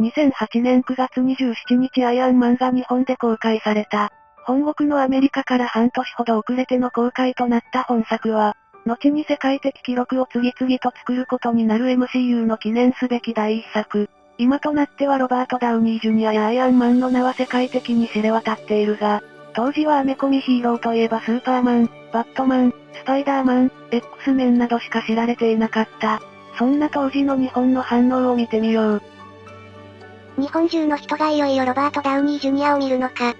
2008年9月27日アイアンマンが日本で公開された。本国のアメリカから半年ほど遅れての公開となった本作は、後に世界的記録を次々と作ることになる MCU の記念すべき第一作。今となってはロバート・ダウニー・ジュニアやアイアンマンの名は世界的に知れ渡っているが、当時はアメコミヒーローといえばスーパーマン、バットマン、スパイダーマン、X メンなどしか知られていなかった。そんな当時の日本の反応を見てみよう。日本中の人がいよいよロバート・ダウニー・ジュニアを見るのか。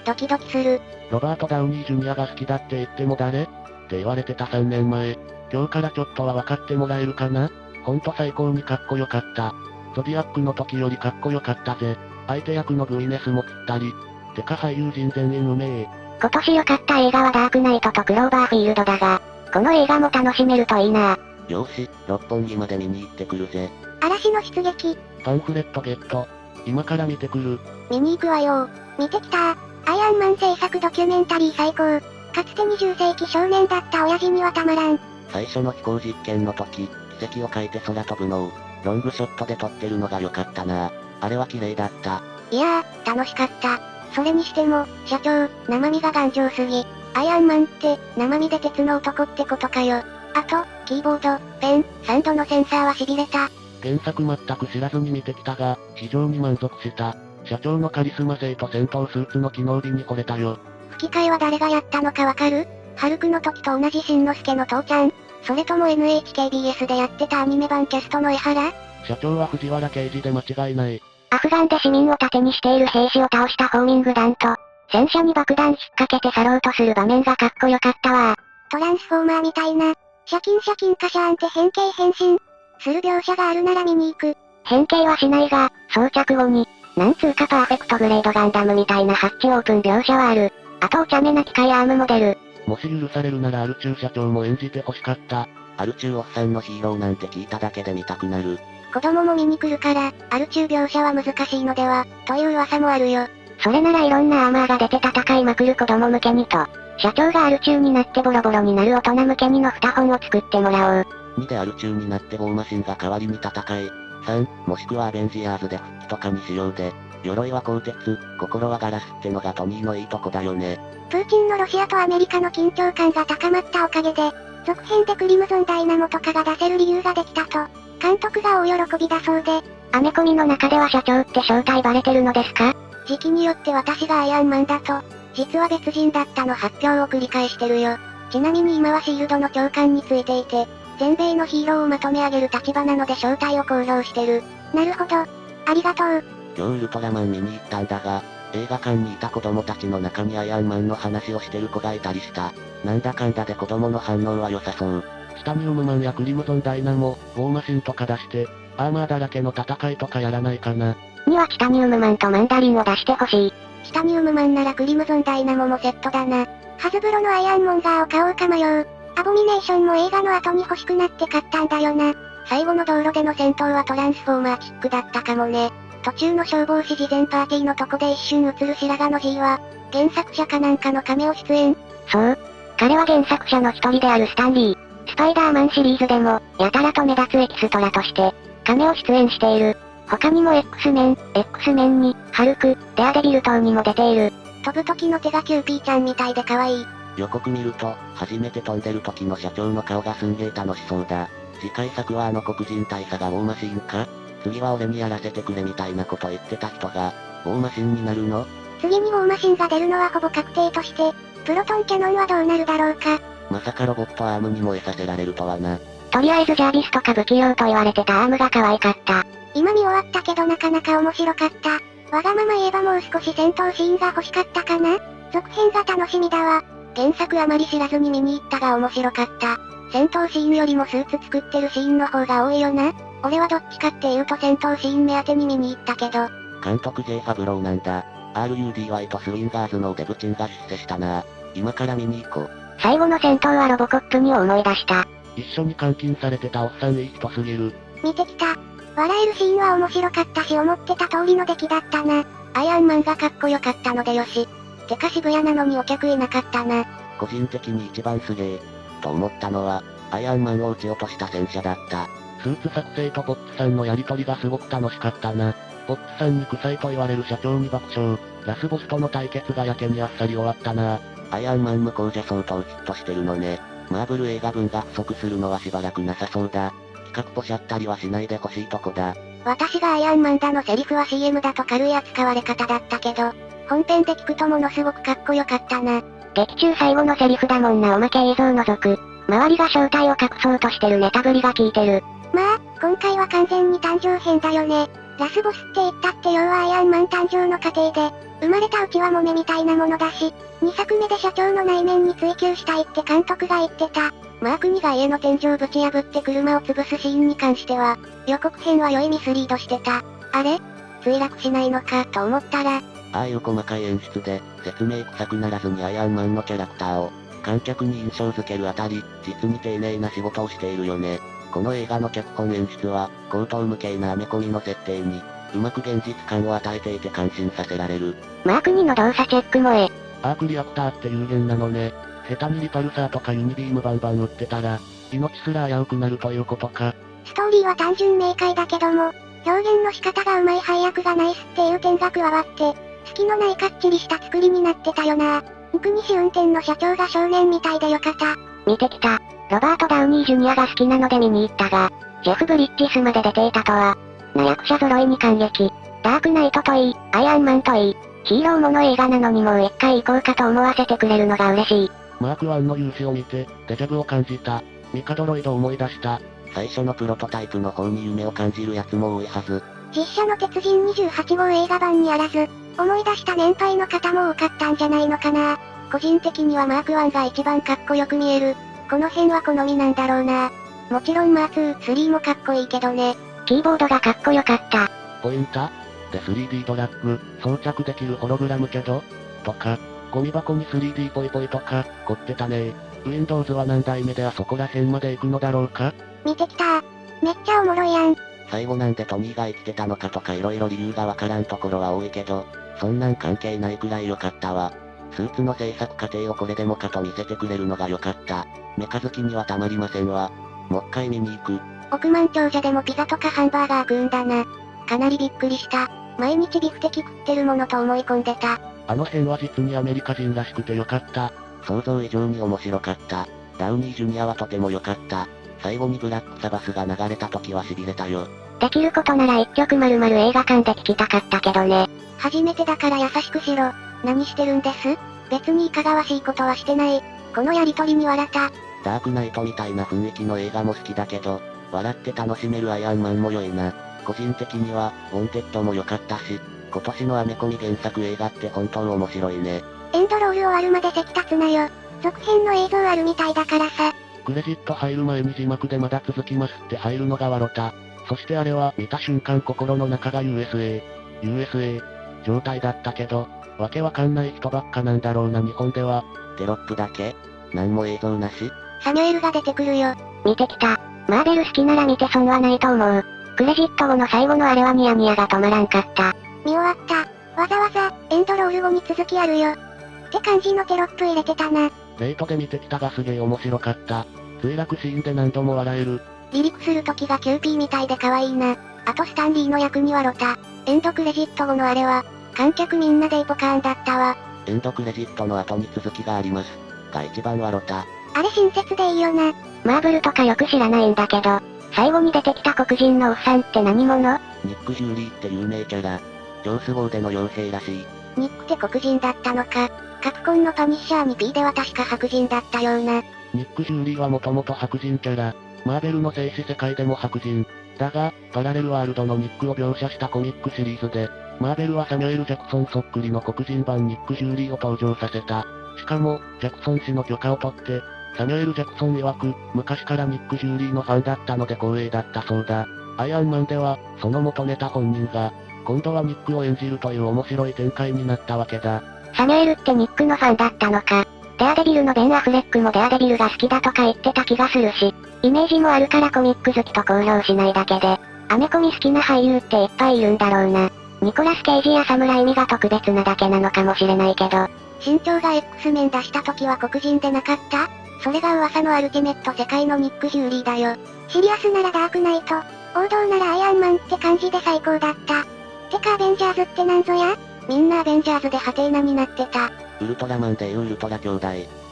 ドキドキする。ロバート・ダウニー・ジュニアが好きだって言っても誰って言われてた3年前。今日からちょっとは分かってもらえるかな。ほんと最高にかっこよかった。ゾディアックの時よりかっこよかったぜ。相手役のグイネスもぴったり。てか俳優陣全員うめえ。今年良かった映画はダークナイトとクローバーフィールドだが、この映画も楽しめるといいな。よーし、六本木まで見に行ってくるぜ。嵐の出撃。パンフレットゲット。今から見てくる。見に行くわよ。見てきたー。アイアンマン制作ドキュメンタリー最高。かつて20世紀少年だった親父にはたまらん。最初の飛行実験の時、奇跡を書いて空飛ぶのを、ロングショットで撮ってるのが良かったな。あれは綺麗だった。いやー、楽しかった。それにしても、社長、生身が頑丈すぎ。アイアンマンって、生身で鉄の男ってことかよ。あと、キーボード、ペン、3度のセンサーは痺れた。原作全く知らずに見てきたが、非常に満足した。社長のカリスマ性と戦闘スーツの機能美に惚れたよ。吹き替えは誰がやったのかわかる？ハルクの時と同じしんのすけの父ちゃん？それとも NHKBS でやってたアニメ版キャストの江原？社長は藤原刑事で間違いない。アフガンで市民を盾にしている兵士を倒したホーミング弾と、戦車に爆弾引っ掛けて去ろうとする場面がかっこよかったわ。トランスフォーマーみたいな、シャキンカシャーンって変形変身する描写があるなら見に行く。変形はしないが、装着後に、なんつうかパーフェクトグレードガンダムみたいなハッチオープン描写はある。あとお茶目な機械アームモデル。もし許されるならアルチュー社長も演じて欲しかった。アルチューおっさんのヒーローなんて聞いただけで見たくなる。子供も見に来るから、アルチュー描写は難しいのでは、という噂もあるよ。それならいろんなアーマーが出て戦いまくる子供向けにと、社長がアルチューになってボロボロになる大人向けにの2本を作ってもらおう。2でアルチューになってウォーマシンが代わりに戦い。3、もしくはアベンジアーズで復帰とかにしようで。鎧は鋼鉄、心はガラスってのがトニーのいいとこだよね。プーチンのロシアとアメリカの緊張感が高まったおかげで、続編でクリムゾンダイナモとかが出せる理由ができたと、監督が大喜びだそうで、アメコミの中では社長って正体バレてるのですか？時期によって私がアイアンマンだと、実は別人だったの発表を繰り返してるよ。ちなみに今はシールドの長官についていて、全米のヒーローをまとめ上げる立場なので正体を公表してる。なるほど。ありがとう。今日ウルトラマン見に行ったんだが、映画館にいた子供たちの中にアイアンマンの話をしてる子がいたりした。なんだかんだで子供の反応は良さそう。チタニウムマンやクリムゾンダイナモ、ウォーマシンとか出して、アーマーだらけの戦いとかやらないかな。にはチタニウムマンとマンダリンを出してほしい。チタニウムマンならクリムゾンダイナモもセットだな。ハズブロのアイアンモンガーを買おうか迷う。アボミネーションも映画の後に欲しくなって買ったんだよな。最後の道路での戦闘はトランスフォーマーチックだったかもね。途中の消防士事前パーティーのとこで一瞬映る白髪の G は、原作者かなんかのカメオ出演。そう。彼は原作者の一人であるスタンリー。スパイダーマンシリーズでも、やたらと目立つエキストラとして、カメオ出演している。他にも X メンに、ハルク、デアデビル等にも出ている。飛ぶ時の手がキューピーちゃんみたいで可愛い。予告見ると、初めて飛んでる時の社長の顔がすんげー楽しそうだ。次回作はあの黒人大佐がウォーマシンか？次は俺にやらせてくれみたいなこと言ってた人が、ウォーマシンになるの？次にウォーマシンが出るのはほぼ確定として、プロトンキャノンはどうなるだろうか。まさかロボットアームに燃えさせられるとはな。とりあえずジャービスとか不器用と言われてたアームが可愛かった。今見終わったけどなかなか面白かった。わがまま言えばもう少し戦闘シーンが欲しかったかな？続編が楽しみだわ。原作あまり知らずに見に行ったが面白かった。戦闘シーンよりもスーツ作ってるシーンの方が多いよな。俺はどっちかっていうと戦闘シーン目当てに見に行ったけど。監督 J ファブローなんだ。RUDY とスウィンガーズのデブチンが出世したな。今から見に行こう。最後の戦闘はロボコップに思い出した。一緒に監禁されてたおっさんいい人すぎる。見てきた。笑えるシーンは面白かったし思ってた通りの出来だったな。アイアンマンがかっこよかったのでよし。てか渋谷なのにお客いなかったな。個人的に一番すげえ、と思ったのは、アイアンマンを撃ち落とした戦車だった。スーツ作成とボッツさんのやりとりがすごく楽しかったな。ボッツさんに臭いと言われる社長に爆笑。ラスボスとの対決がやけにあっさり終わったな。アイアンマン向こうじゃ相当ヒットしてるのね。マーブル映画分が不足するのはしばらくなさそうだ。企画ポシャったりはしないでほしいとこだ。私がアイアンマンだのセリフは CM だと軽い扱われ方だったけど、本編で聞くとものすごくかっこよかったな。劇中最後のセリフだもんな。おまけ映像除く。周りが正体を隠そうとしてるネタぶりが効いてる。まあ、今回は完全に誕生編だよね。ラスボスって言ったって要はアイアンマン誕生の過程で、生まれたうちはモメみたいなものだし、2作目で社長の内面に追求したいって監督が言ってた。マーク2が家の天井ぶち破って車を潰すシーンに関しては、予告編は良いミスリードしてた。あれ墜落しないのかと思ったら、ああいう細かい演出で、説明臭くならずにアイアンマンのキャラクターを、観客に印象付けるあたり、実に丁寧な仕事をしているよね。この映画の脚本演出は、高等無形なアメコミの設定に、うまく現実感を与えていて感心させられる。マーク2の動作チェックもアークリアクターって有限なのね。下手にリパルサーとかユニビームバンバン撃ってたら、命すら危うくなるということか。ストーリーは単純明快だけども、表現の仕方がうまい配役がナイスっていう点が加わって、隙のないかっちりした作りになってたよな。三国志運転の社長が少年みたいでよかった。見てきた。ロバート・ダウニー・ジュニアが好きなので見に行ったが、ジェフ・ブリッジスまで出ていたとは。な役者揃いに感激。ダークナイトといい、アイアンマンといい、ヒーローもの映画なのにもう一回行こうかと思わせてくれるのが嬉しい。マーク1の勇姿を見て、デジャブを感じた。ミカドロイドを思い出した。最初のプロトタイプの方に夢を感じるやつも多いはず。実写の鉄人28号映画版にあらず、思い出した年配の方も多かったんじゃないのかな。個人的にはマーク1が一番かっこよく見える。この辺は好みなんだろうな。もちろんマー2、3もかっこいいけどね。キーボードがかっこよかった。ポインタで 3D ドラッグ、装着できるホログラムけどとか、ゴミ箱に 3D ポイポイとか、凝ってたね。Windows は何代目であそこら辺まで行くのだろうか。見てきた。めっちゃおもろいやん。最後なんでトミーが生きてたのかとか色々理由がわからんところは多いけど、そんなん関係ないくらい良かったわ。スーツの制作過程をこれでもかと見せてくれるのが良かった。メカ好きにはたまりませんわ。もう一回見に行く。億万長者でもピザとかハンバーガー食うんだな。かなりびっくりした。毎日ビフテキ食ってるものと思い込んでた。あの辺は実にアメリカ人らしくて良かった。想像以上に面白かった。ダウニージュニアはとても良かった。最後にブラックサバスが流れた時は痺れたよ。できることなら一曲丸々映画館で聴きたかったけどね。初めてだから優しくしろ。何してるんです？別にいかがわしいことはしてない。このやりとりに笑った。ダークナイトみたいな雰囲気の映画も好きだけど、笑って楽しめるアイアンマンも良いな。個人的には、ウォンテッドも良かったし、今年のアメコミ原作映画って本当面白いね。エンドロール終わるまで席立つなよ。続編の映像あるみたいだからさ。クレジット入る前に字幕でまだ続きますって入るのが笑った。そしてあれは見た瞬間心の中が USA 状態だったけど、わけわかんない人ばっかなんだろうな日本では。テロップだけ？なんも映像なし？サミュエルが出てくるよ。見てきた。マーベル好きなら見て損はないと思う。クレジット後の最後のあれはニヤニヤが止まらんかった。見終わった。わざわざ、エンドロール後に続きあるよ。って感じのテロップ入れてたな。レートで見てきたがすげえ面白かった。墜落シーンで何度も笑える。離陸する時がキューピーみたいで可愛いな。あとスタンリーの役にはロタ。エンドクレジット後のあれは、観客みんなでイポカーンだったわ。エンドクレジットの後に続きがあります。が一番はロタ。あれ親切でいいよな。マーブルとかよく知らないんだけど、最後に出てきた黒人のおっさんって何者？ニック・ジューリーって有名キャラ。ジョース号での傭兵らしい。ニックって黒人だったのか。カプコンのパニッシャーに P では確か白人だったような。ニック・ジューリーはもともと白人キャラ。マーベルの静止世界でも白人。だが、パラレルワールドのニックを描写したコミックシリーズで、マーベルはサミュエル・ジャクソンそっくりの黒人版ニック・ジューリーを登場させた。しかも、ジャクソン氏の許可を取って、サミュエル・ジャクソン曰く、昔からニック・ジューリーのファンだったので光栄だったそうだ。アイアンマンでは、その元ネタ本人が、今度はニックを演じるという面白い展開になったわけだ。サミュエルってニックのファンだったのか。デアデビルのベン・アフレックもデアデビルが好きだとか言ってた気がするし、イメージもあるからコミック好きと公表しないだけで、アメコミ好きな俳優っていっぱいいるんだろうな。ニコラス・ケイジやサムライミが特別なだけなのかもしれないけど。身長が X 面出した時は黒人でなかった？それが噂のアルティメット世界のニック・ジューリーだよ。シリアスならダークナイト、王道ならアイアンマンって感じで最高だった。てかアベンジャーズってなんぞや？みんなアベンジャーズでハテナになってた。ウルトラマンでいうウルトラ兄弟。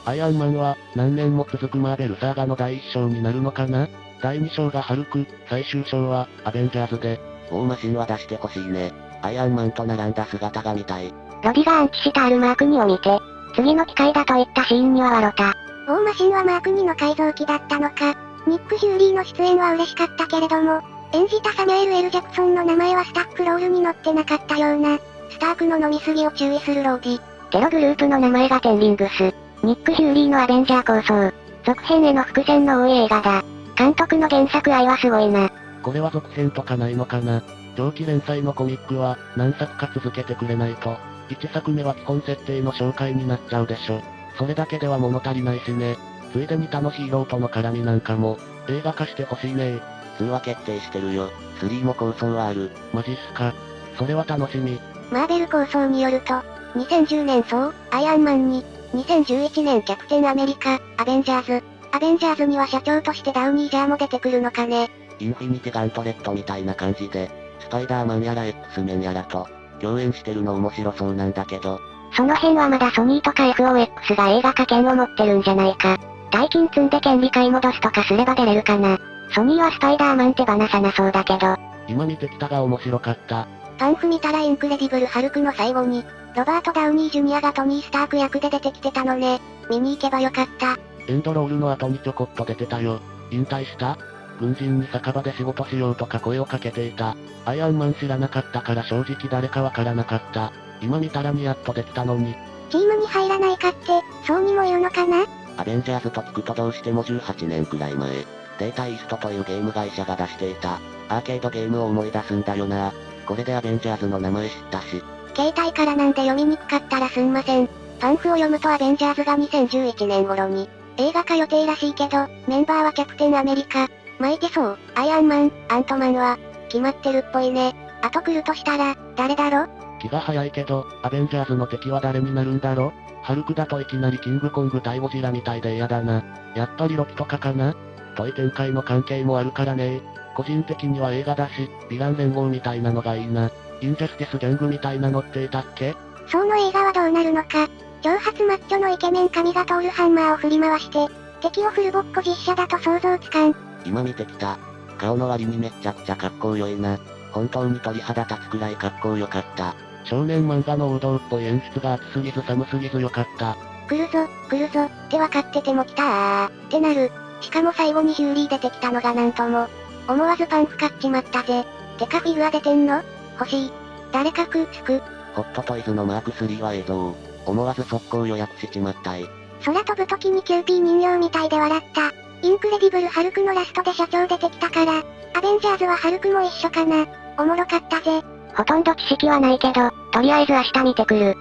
アイアンマンは、何年も続くマーベルサーガの第1章になるのかな？第2章がハルク、最終章は、アベンジャーズで。大マシンは出してほしいね。アイアンマンと並んだ姿が見たい。ロディが安置したアルマーク2を見て、次の機会だと言ったシーンには笑った。大マシンはマーク2の改造機だったのか。ニック・ヒューリーの出演は嬉しかったけれども、演じたサミュエル・L・ジャクソンの名前はスタッフロールに載ってなかったような。スタークの飲みすぎを注意するローディ。テログループの名前がテンリングス。ニック・ヒューリーのアベンジャー構想。続編への伏線の多い映画だ。監督の原作愛はすごいな。これは続編とかないのかな？長期連載のコミックは、何作か続けてくれないと、1作目は基本設定の紹介になっちゃうでしょ。それだけでは物足りないしね。ついでに他のヒーローとの絡みなんかも、映画化してほしいね。2は決定してるよ。3も構想はある。マジっすか。それは楽しみ。マーベル構想によると、2010年早、アイアンマンに、2011年キャプテンアメリカ、アベンジャーズ。アベンジャーズには社長としてダウニージャーも出てくるのかね。インフィニティガントレットみたいな感じで、スパイダーマンやら X メンやらと、共演してるの面白そうなんだけど。その辺はまだソニーとか FOX が映画化権を持ってるんじゃないか。大金積んで権利買い戻すとかすれば出れるかな。ソニーはスパイダーマン手放さなそうだけど。今見てきたが面白かった。パンフ見たらインクレディブルハルクの最後に、ロバート・ダウニー・ジュニアがトニー・スターク役で出てきてたのね。見に行けばよかった。エンドロールの後にちょこっと出てたよ。引退した？軍人に酒場で仕事しようとか声をかけていた。アイアンマン知らなかったから正直誰かわからなかった。今見たらニヤッとできたのに。チームに入らないかって、そうにも言うのかな？アベンジャーズと聞くとどうしても18年くらい前、データイーストというゲーム会社が出していた、アーケードゲームを思い出すんだよな。これでアベンジャーズの名前知ったし。携帯からなんで読みにくかったらすんません。パンフを読むとアベンジャーズが2011年頃に、映画化予定らしいけど、メンバーはキャプテンアメリカ、マイテソー、アイアンマン、アントマンは、決まってるっぽいね。あと来るとしたら、誰だろ？気が早いけど、アベンジャーズの敵は誰になるんだろ？ハルクだといきなりキングコング対ゴジラみたいで嫌だな。やっぱりロキとかかな？とい展開の関係もあるからね。個人的には映画だし、ヴィラン連合みたいなのがいいな。インジャスティスギャングみたいなのっていたっけ？その映画はどうなるのか。長髪マッチョのイケメン髪が通るハンマーを振り回して、敵をフルボッコ実写だと想像つかん。今見てきた。顔の割にめっちゃくちゃかっこよいな。本当に鳥肌立つくらいかっこよかった。少年漫画の王道っぽい演出が熱すぎず寒すぎずよかった。来るぞ、って分かってても来たってなる。しかも最後にヒューリー出てきたのがなんとも。思わずパンフ買っちまったぜ。てかフィギュア出てんの？欲しい。誰かくっつく。ホットトイズのマーク3は映像。思わず速攻予約しちまったい。空飛ぶ時にキューピー人形みたいで笑った。インクレディブルハルクのラストで社長出てきたから、アベンジャーズはハルクも一緒かな。おもろかったぜ。ほとんど知識はないけど、とりあえず明日見てくる。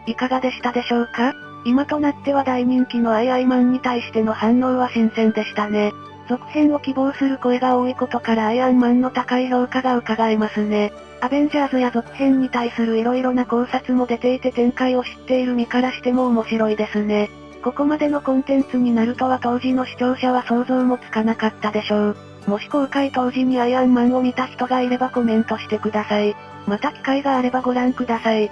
いかがでしたでしょうか？今となっては大人気のアイマンに対しての反応は新鮮でしたね。続編を希望する声が多いことからアイアンマンの高い評価が伺えますね。アベンジャーズや続編に対する色々な考察も出ていて展開を知っている身からしても面白いですね。ここまでのコンテンツになるとは当時の視聴者は想像もつかなかったでしょう。もし公開当時にアイアンマンを見た人がいればコメントしてください。また機会があればご覧ください。